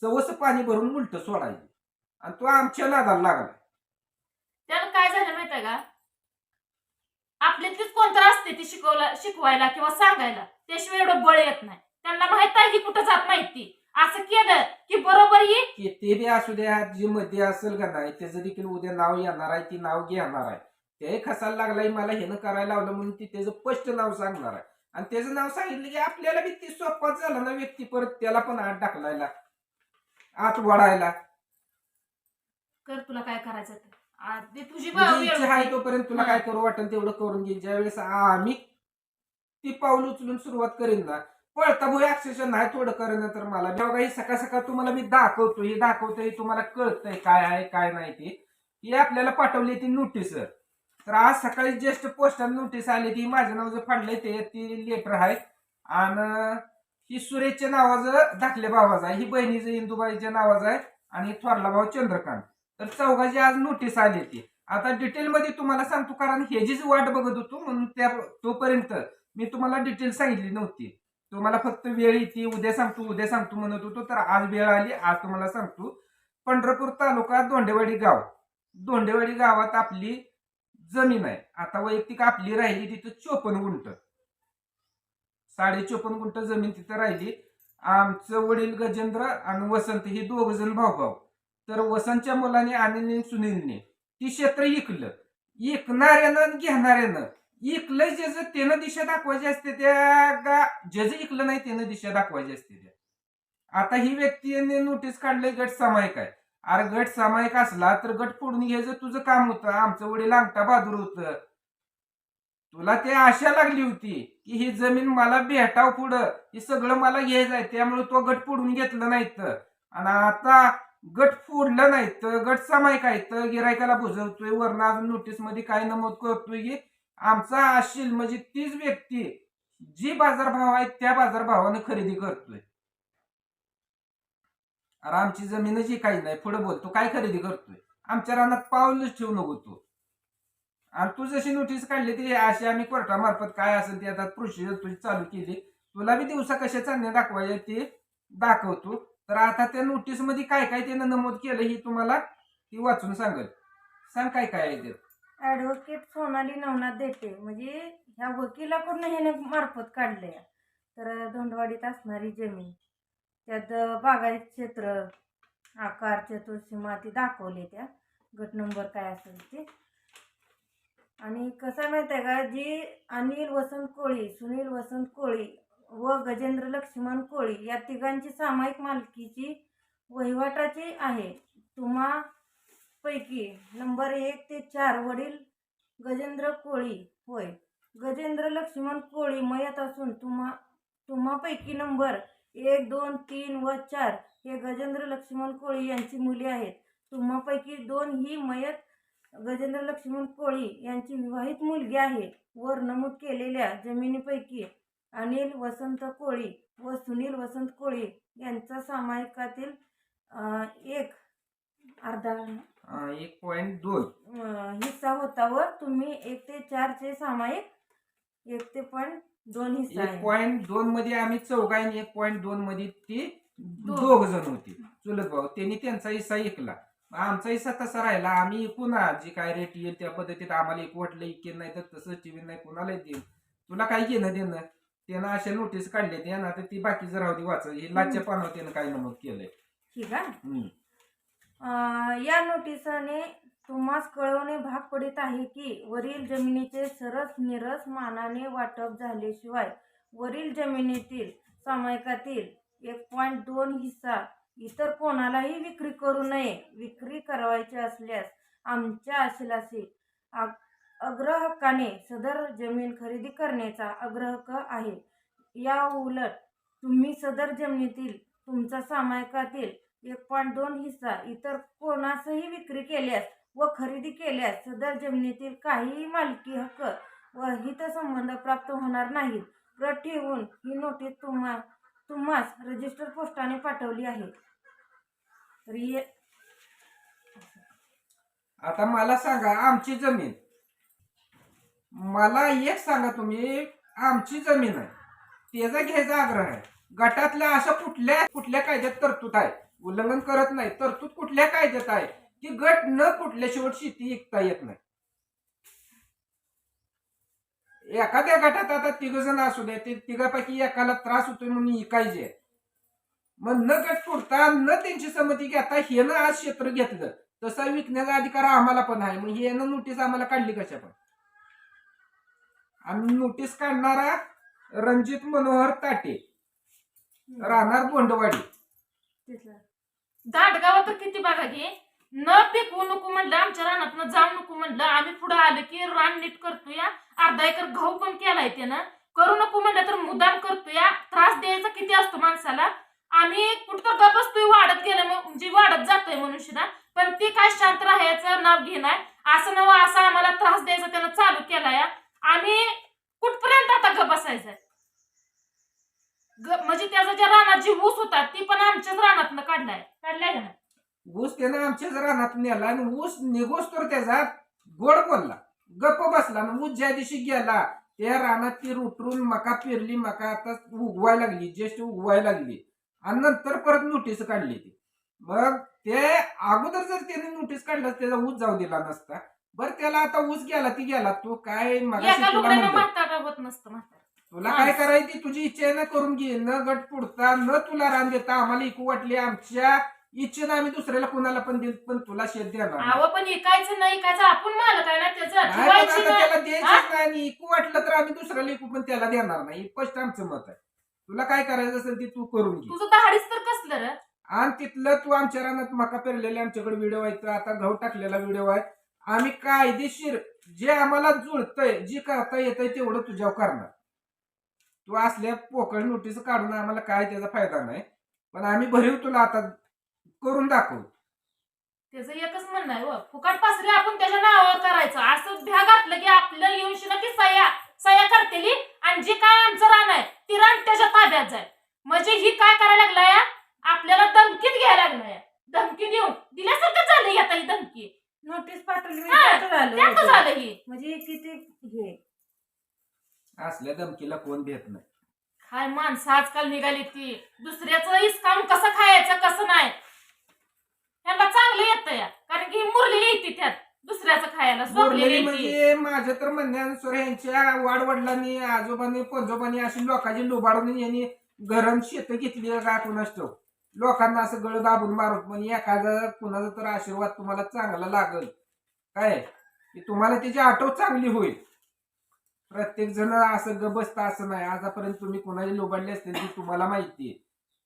सवस पाणी भरून उलट सोडायची आणि तो आमच्या नादाला लागला. त्याला काय झालं माहितीये का, आपल्यातलीच कोणतरी असते ती शिकवायला किंवा सांगायला, त्याशिवाय एवढं बळ येत नाही. त्यांना माहित आहे की कुठं जात नाही ती. असं केलं की बरोबर येईल. की ते बी असू द्या, जी मध्ये असेल का नाही त्याचं देखील उद्या नाव येणार आहे, ती नाव घेणार आहे. ते खसायला लागलाय मला हेनं करायला लावलं म्हणून ती त्याचं स्पष्ट नाव सांगणार आहे. आणि त्याचं नाव सांगितलं की आपल्याला बी ती सोपाच झाला ना व्यक्ती, परत त्याला पण आत ढकलायला, आत वडायला. कर तुला काय करायचं ते. आधी तुझी म्हणजे वेळ इच्छा आहे होती. तोपर्यंत तुला काय करू वाटेल तेवढं करून घे. ज्यावेळेस आम्ही ती पाऊल उचलून सुरुवात करेन ना, पळता भोय अक्षरशः नाही थोडं करेन तर मला जेव्हा ही सकाळ सकाळ तुम्हाला मी दाखवतो, हे दाखवतोय तुम्हाला कळतंय काय आहे काय नाही ते. ही आपल्याला पाठवली ती नोटीस. तर आज सकाळी जस्ट पोस्टात नोटीस आली, ती माझं नाव जे फाडलंय ते ती लेटर आहे. आणि ही सुरेशच्या नावाचं धाकल्या भावाचं आहे, ही बहिणीचं इंदुबाईच्या नावाचं आहे आणि थोरला भाऊ चंद्रकांत. तर चौघाची आज नोटीस आली ती. आता डिटेलमध्ये तुम्हाला सांगतो, कारण ह्याचीच वाट बघत होतो म्हणून त्या तोपर्यंत मी तुम्हाला डिटेल सांगितली नव्हती. तुम्हाला फक्त वेळ येते उद्या सांगतो म्हणत होतो. तर आज वेळ आली, आज तुम्हाला सांगतो. पंढरपूर तालुका दोंडेवाडी गाव, दोंडेवाडी गावात आपली जमीन आहे. आता वैयक्तिक आपली राहिली तिथं 54 गुंठ, 54.5 गुंठ जमीन तिथं राहिली. आमचं वडील गजेंद्र आणि वसंत हे दोघ जण भाऊ. तर वसंतच्या मुलाने आणि सुनीलने ती क्षेत्र इकलं. इकणाऱ्यानं आणि घेणाऱ्यानं इकलं ज्याचं त्यानं दिशा दाखवायची असते, त्या ज्याचं इकलं नाही त्यानं दिशा दाखवायची असते त्या. आता ही व्यक्तीने नोटीस काढलंय गट सामायिक आहे. अरे गट सामायिक असला तर गट फोडून घ्यायचं तुझं काम होतं. आमचं वडील अंगठा बहादूर होतं. तुला ते आशा लागली होती की ही जमीन मला भेटाव पुढं, हे सगळं मला घ्यायचं आहे, त्यामुळे तो गट फोडून घेतलं नाही. आणि आता गट फोडलं नाही तर गट सामायिक आहे तर गिरायकाला बुजवतोय. वरण अजून नोटीस मध्ये काय नमूद करतोय की आमचा आशील म्हणजे तीच व्यक्ती जी बाजारभाव आहे त्या बाजारभावाने खरेदी करतोय. अरे आमची जमीनच ही काही नाही. पुढे बोलतो काय खरेदी करतोय, आमच्या रानात पाऊलच ठेवू नको तू. आणि तू जशी नोटीस काढली ती अशी आम्ही कोर्टामार्फत काय असेल ते आता प्रोसिजर तुझी चालू केली. तुला बी दिवसा कशा चांगल्या दाखवायचे ते दाखवतो. तर आता त्या नोटीस मध्ये काय काय त्यानं नमूद केलं ही तुम्हाला ती वाचून सांगेल. सांग काय काय आहे ते. ॲडव्होकेट सोनाली नवनाथ देते, म्हणजे ह्या वकिलाकडून ह्याने मार्फत काढले. तर धोंडवाडीत असणारी जमीन, त्यात बागायत क्षेत्र, आकार, चतुर्सीमा ती दाखवले, त्या गट नंबर काय असेल ते. आणि कसं माहिती आहे का, जी अनिल वसंत कोळी, सुनील वसंत कोळी व गजेंद्र लक्ष्मण कोळी या तिघांची सामायिक मालकीची वहिवाटाची आहे. तुम्हा पैकी नंबर 1 ते 4 वडील गजेंद्र कोळी होय. गजेंद्र लक्ष्मण कोळी मयत असून तुम्हापैकी नंबर 1, 2, 3 व 4 हे गजेंद्र लक्ष्मण कोळी यांची मुले आहेत. तुम्हापैकी 2 ही मयत गजेंद्र लक्ष्मण कोळी यांची विवाहित मुलगी आहे. वर नमूद केलेल्या जमिनीपैकी अनिल वसंत कोळी व सुनील वसंत कोळी यांचा सामायिकातील एक अर्धा 1.2 हिस्सा होता व तुम्ही 1 ते 4 चे सामायिक 1 ते 2 हिस्सा आहे. 1.2 मध्ये आम्ही चौघांनी, 1.2 मध्ये ती दोघ जण होती चुलत भाऊ. त्यांनी त्यांचा हिस्सा ऐकला. आमचा हिस्सा तसा राहिला. आम्ही एकूण जे काय रेट येईल त्या पद्धतीत आम्हाला एक वाटलं इकेल, नाही तर तसं टीव्ही नाही कुणाला देईल. तुला काय घेणं देणं. त्यानं अशा नोटीस काढल्या त्या ना, तर ती बाकीचं राहू दे वाच. हे लाचच्या पानावर त्यानं काय नमूद केलंय. ठीक आहे. या नोटिसाने तुम्हास कळवणे भाग पडित आहे की वरील जमिनीचे सरस निरस मानाने वाटप झाल्याशिवाय वरील जमिनीतील सामायिकातील 1.2 हिस्सा इतर कोणालाही विक्री करू नये. विक्री करावयाची असल्यास आमच्या अशिलासी अग्रहक्काने सदर जमीन खरेदी करण्याचा अग्रहक्क आहे. या उलट तुम्ही सदर जमिनीतील तुमचा सामायिकातील 1.2 हिस्सा इतर कोणासही विक्री केल्यास व खरेदी केल्यास सदर जमिनीतील काहीही मालकी हक्क व हितसंबंध प्राप्त होणार नाहीत. प्रत ठेवून ही नोटीस तुम्हास रजिस्टर पोस्टाने पाठवली आहे. तर आता मला सांगा, आमची जमीन, मला एक सांगा तुम्ही, आमची जमीन आहे त्याचा घ्यायचा आग्रह आहे. गटातल्या अशा कुठल्या कायद्यात तरतूद आहे उल्लंघन करत नाही. तरतूद कुठल्या कायद्यात आहे की गट न कुठल्या शेवट शेती विकता येत नाही. एखाद्या गटात आता 3 जण असू द्या, ते 3पैकी एकाला त्रास होतोय म्हणून इकायचे, मग न गट फोडता न त्यांची संमती घेता हेनं आज क्षेत्र घेतलं, तसा विकण्याचा अधिकार आम्हाला पण आहे. मग हेनं नोटीस आम्हाला काढली कशा पण. आम्ही नोटीस काढणारा रणजित मनोहर ताटे, राहणार बोंडवाडी. तिथलं दांडगाव तर किती बघा की न पिकवू नको म्हणलं, आमच्या रानात जाऊ नको म्हणलं, आम्ही पुढे आलं की रान नीट करतोय, अर्धा एकर गहू पण केलाय त्यानं. करू नको म्हणलं तर मुद्दाम करतोय. त्रास द्यायचा किती असतो माणसाला. आम्ही कुठं गप बसतोय, वाढत गेलं म्हणजे वाढत जातोय मनुष्यना, पण ते काय शांत राहायचं नाव घेणार. असं नव असं आम्हाला त्रास द्यायचा त्यानं चालू केलाय. आम्ही कुठपर्यंत आता गप बसायचंय. म्हणजे त्याचा ज्या रानात जी ऊस होता ती पण आमच्याच रानातनं काढलाय का ना. ऊस त्यानं आमच्याच रानात नेला आणि ऊस निघोस तर त्याचा गोड बोलला, गप्प बसला. आणि ऊस ज्या दिवशी गेला त्या रानात ती रुटरून मका पेरली, मका आता उगवायला लागली, ज्येष्ठ उगवायला लागली. आणि नंतर परत नोटीस काढली ती. मग ते अगोदर जर त्याने नोटीस काढलं त्याचा ऊस जाऊ दिला नसता. बरं त्याला आता ऊस गेला ती गेला. तू काय एका लुगड्यानं म्हातारा होत नसतं. म्हातारा तुला काय करायची तुझी इच्छा आहे ना करून घे. न गट पुढता न तुला रान देता आम्हाला इकू वाटली, आमच्या इच्छेनं आम्ही दुसऱ्याला कोणाला पण देत, पण तुला शेत देणार नाही. अहो पण इकायचं नाही, इकायचं आपण मालक आहे ना त्याचं, नाही, पण ठेवायची आता नाही. त्याला द्यायचंच नाही आणि इकू वाटलं तर आम्ही दुसऱ्याला इकू, पण त्याला देणार नाही. स्पष्ट आमचं मत आहे. तुला काय करायचं असेल ते तू करून घे. तुझं दहाडीच तर कसलं रे. आणि तिथलं तू आमच्या रानात मका पेरलेले आमच्याकडे व्हिडिओ आहेत, आता गहू टाकलेला व्हिडिओ आहे. आम्ही कायदेशीर जे आम्हाला जुळतंय, जे करता येतंय तेवढं तुझ्यावर करणार. तू असल्या पोकळ नोटीस काढून आम्हाला काय त्याचा फायदा नाही, पण आम्ही भरीव तुला आता करून दाखवू. त्याचं एकच म्हणणं आहे, हो फुकट पासरी आपण त्याच्या नावावर करायचं. असं भ्या घातलं की आपलं येऊन शिना की सया करतेली आणि जे काय आमचं रान आहे ती रान त्याच्या ताब्यात जाय. म्हणजे ही काय करायला लागलाय, आपल्याला धमकीत घ्यायला लागलाय. धमकी देऊन दिल्यासारखं झालं आता ही धमकी. नोटीस पाठवली हा, त्यातच झालं ही. म्हणजे किती हे असल्या धमकीला कोण भेट नाही. काय माणसं आजकाल निघाली ती. दुसऱ्याचं इसकावून कसं खायचं कसं नाही त्यांना चांगलं येतं या, कारण की मुरलेली येते त्यात दुसऱ्याचं खायला सोडलेली येते. म्हणजे माझ्या तर म्हणण्यानुसार यांच्या वाडवडिलांनी आजोबांनी पंजोबांनी अशी लोकांची लुबाडून यांनी घरन शेत घेतली का कुणाच ठाऊक. लोकांना असं गळ दाबून मारून पण एखादा कुणाचा तर आशीर्वाद तुम्हाला चांगला लागल काय की तुम्हाला त्याची आठव चांगली होईल. प्रत्येक जण असं ग बसता असं नाही. आतापर्यंत तुम्ही कोणाला लोबाडले असतील ती तुम्हाला माहिती आहे,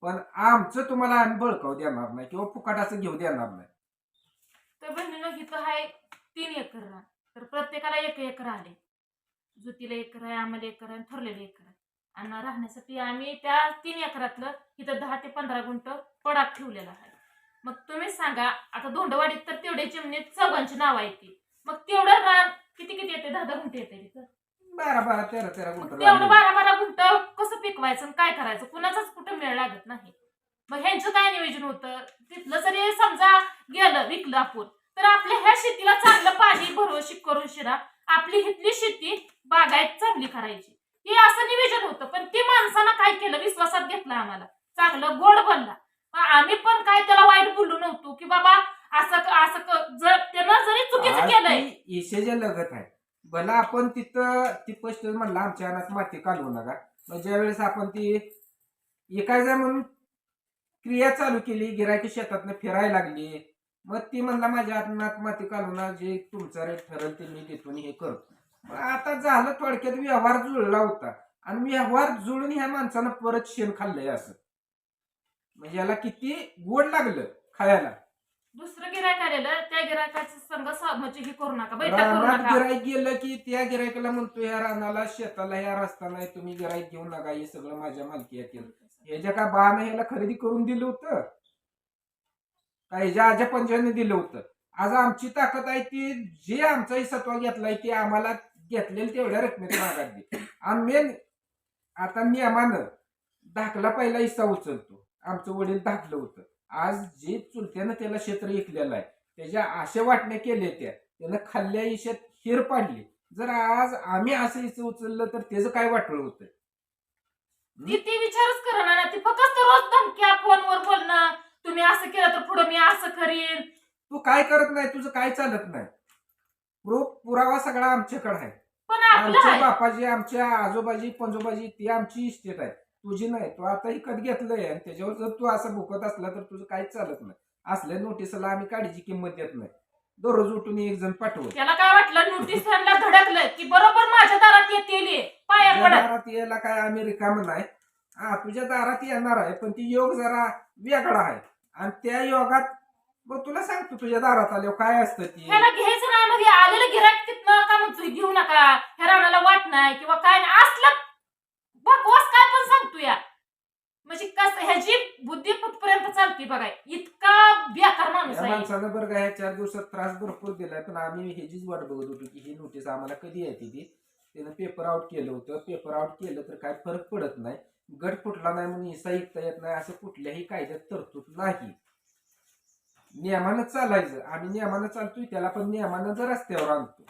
पण आमचं तुम्हाला आम्ही बळकावू देणार नाही किंवा फुकट असं घेऊ देणार नाही. तर बहिणीनं इथं आहे 3 एकर रान, तर प्रत्येकाला 1 एकर आले. जुतीला एकर आहे, आम्हाला एकर आहे, ठरलेले एकर आहे. आणि राहण्यासाठी आम्ही त्या 3 एकरातलं इथं 10 ते 15 गुंठ पडात ठेवलेला आहे. मग तुम्हीच सांगा, आता धोंडवाडीत तर तेवढे चिमणीत 4 नाव आहे ती. मग तेवढं रान किती येते, 10 गुंठ येते तिथं. 12 13 गुंठ तेवढं 12 गुंठ कसं पिकवायचं आणि काय करायचं, कुणाचाच कुठं मेळ लागत नाही. मग ह्यांचं काय नियोजन होतं, तिथलं जरी समजा गेलं विकलं आपण, तर आपल्या ह्या शेतीला चांगलं पाणी भरवशी करून शिरा आपली हिथली शेती बागायत चांगली करायची, हे असं नियोजन होतं. पण ते माणसानं काय केलं, विश्वासात घेतलं आम्हाला, चांगलं गोड बोलला. आम्ही पण काय त्याला वाईट बोललो नव्हतो की बाबा असं असं जर त्यानं जरी चुकीचं केलंय. ईशेच्या लगत आहे भला आपण तिथं ती स्पष्ट म्हणला आमच्या अनाथ माती काढू नका. मग ज्या वेळेस आपण ती एकायचं म्हणून क्रिया चालू केली, गिरायकी शेतातनं फिरायला लागली, मग ती म्हणला माझ्या अनाथ माती काढून जे तुमचा रेट ठरल ते मी देतो हे करतो. मग आता झालं थोडक्यात व्यवहार जुळला होता आणि व्यवहार जुळून ह्या माणसानं परत शेण खाल्लंय. असं म्हणजे याला किती गोड लागलं खायला. दुसरं गिरायक आलेलं त्या गिरायकाचं संघ म्हणजे हे करू नका, बैठक करू रानात नका. गिराईक गेलं की त्या गिरायकाला म्हणतो ह्या रानाला शेताला ह्या रस्ता नाही, तुम्ही गिराईक घेऊ नका, हे सगळं माझ्या मालकी येतील. ह्याच्या का बाण ह्याला खरेदी करून दिलं होतं का ह्याच्या आजा पंजाने दिलं होतं. आज आमची ताकद आहे ती जे आमचा सत्वा घेतलाय ते आम्हाला घेतलेलं तेवढ्या रकमेत मागात दे. आणि मेन आता नियमानं धाकला पहिला हिस्सा उचलतो. आमचं वडील धाकलं होतं. आज जे चुलत्यानं त्याला क्षेत्र ऐकलेलं आहे त्याच्या आशे वाटण्या केल्या त्यानं खाल्ल्या इशात हिर पाडली. जर आज आम्ही असं हिस्सा उचललं तर त्याचं काय वाटलं होतं. ती विचारच करणार ना, ती फक्त रोज धमक्या फोनवर बोलणं, तुम्ही असं केलं तर पुढे मी असं करीन. तू काय करत नाही, तुझं काय चालत नाही. पुरावा सगळा आमच्याकडे आहे. पण आपलं आमच्या आहे. बापाची, आमच्या आजोबाजी पंजोबाजी ती आमची इस्टेट आहे, तुझी नाही. तू आता इकत घेतलंय आणि त्याच्यावर जर तू असं भुकत असला तर तुझं काहीच चालत नाही. असल्या नोटिसला आम्ही काडीची किंमत देत नाही. दररोज उठून एक जण पाठवत. त्याला काय वाटलं नोटीस त्यांना धडकलं की बरोबर माझ्या दारात येते पाया तुझ्या पडत. दारात यायला काय आम्ही रिकामं नाही. हा, तुझ्या दारात येणार आहे, पण ती योग जरा वेगळा आहे. आणि त्या योगात मग तुला सांगतो तुझ्या दारात आल्यावर काय असतं ती. ह्याला घ्यायचं नाही मग हे आलेलं गिराक तिथनं का म्हणतोय घेऊ नका, ह्या राणाला वाट नाही किंवा काय नाही असलं बकवास काय पण सांगतो या. म्हणजे कसं ह्याची बुद्धी कुठपर्यंत चालते बघा, इतका बेकार माणूस या आहे. माणसानं बरं का ह्या 4 दिवसात त्रास भरपूर दिलाय, पण आम्ही ह्याचीच वाट बघत होतो की ही नोटीस आम्हाला कधी येते ती. त्यानं पेपर आउट केलं होतं. पेपर आउट केलं तर काय फरक पडत नाही. गट फुटला नाही म्हणून हिस्सा ऐकता येत नाही असं कुठल्याही कायद्यात तरतूद नाही. नियमानं चालायचं. आम्ही नियमानं चालतोय, त्याला पण नियमानं जर रस्त्यावर आणतो.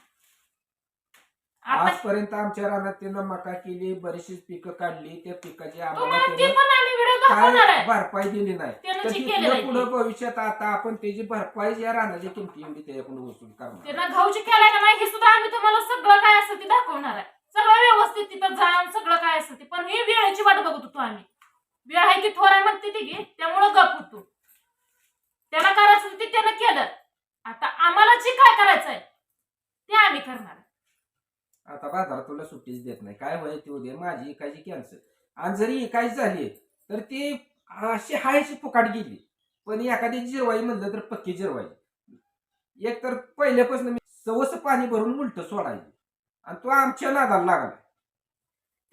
आता आजपर्यंत आमच्या रानात त्यानं मका केली, बरीचशी पिकं काढली. त्या पिकाची आम्हाला तुम्हाला ती त्यानं पण आम्ही व्हिडिओ दाखवणार काय आहे. भरपाई दिली नाही. त्यानं तर जी तिथनं केलेलं आहे पुढे ते. भविष्यात आता आपण त्याची भरपाई या रानाची किमती एवढी त्याच्याकडून वसूल करणार. त्यांना घाऊची केलाय का नाही हे सुद्धा आम्ही तुम्हाला सगळं काय असतं ते दाखवणार आहे. सगळं व्यवस्थित तिथं जाऊन सगळं काय असतं ते. पण ही वेळेची वाट बघत होतो आम्ही. वेळ आहे की थोडा म्हणते ती की त्यामुळं गप होतो. त्याला करायचं होतं ते त्यानं केलं. आता आम्हाला जे काय करायचं आहे ते आम्ही करणार. आता बाजारात तुला सुट्टीच देत नाही. काय होईल ते उद्या माझी इकायची कॅन्सल. आणि जरी इकायची झाली तर ती अशी हायशी फुकाट गेली. पण एखादी जिरवाई म्हणलं तर पक्की जिरवाई. एक तर पहिल्यापासून मी सवस पाणी भरून उलट सोडायची आणि तो आमच्या नादाला लागला.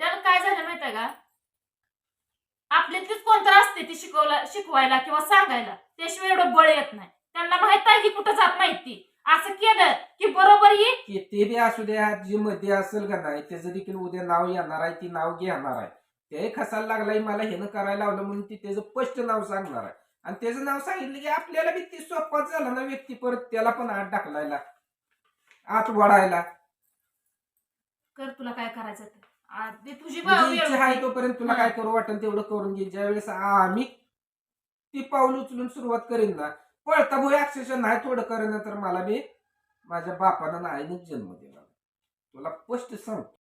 त्याला काय झालं माहिती आहे का, आपल्यातलीच कोणतं असते ती शिकवायला किंवा सांगायला, त्याशिवाय एवढं बळ येत नाही. त्यांना माहित आहे की कुठं जात नाही ती. असं केलं की बरोबर येईल. की ते बी असू द्या, जी मध्ये असेल का नाही त्याचं देखील उद्या नाव येणार आहे, ती नाव घेणार आहे. ते खसायला लागलाय मला हेनं करायला लावलं म्हणून ती त्याचं स्पष्ट नाव सांगणार आहे. आणि त्याचं नाव सांगितलं की आपल्याला बी ती सोपाच झाला ना व्यक्ती, परत त्याला पण आत ढकलायला, आत वडायला. कर तुला काय करायचं ते. आधी तुझी म्हणजे वेळ इच्छा आहे होती. तोपर्यंत तुला काय करू वाटेल तेवढं करून घे. ज्यावेळेस आम्ही ती पाऊल उचलून सुरुवात करेन ना, पळता भोय अक्षरशः नाही थोडं करेन तर मला बी माझ्या बापानं आईनेच जन्म दिला. तुला स्पष्ट सांगतो.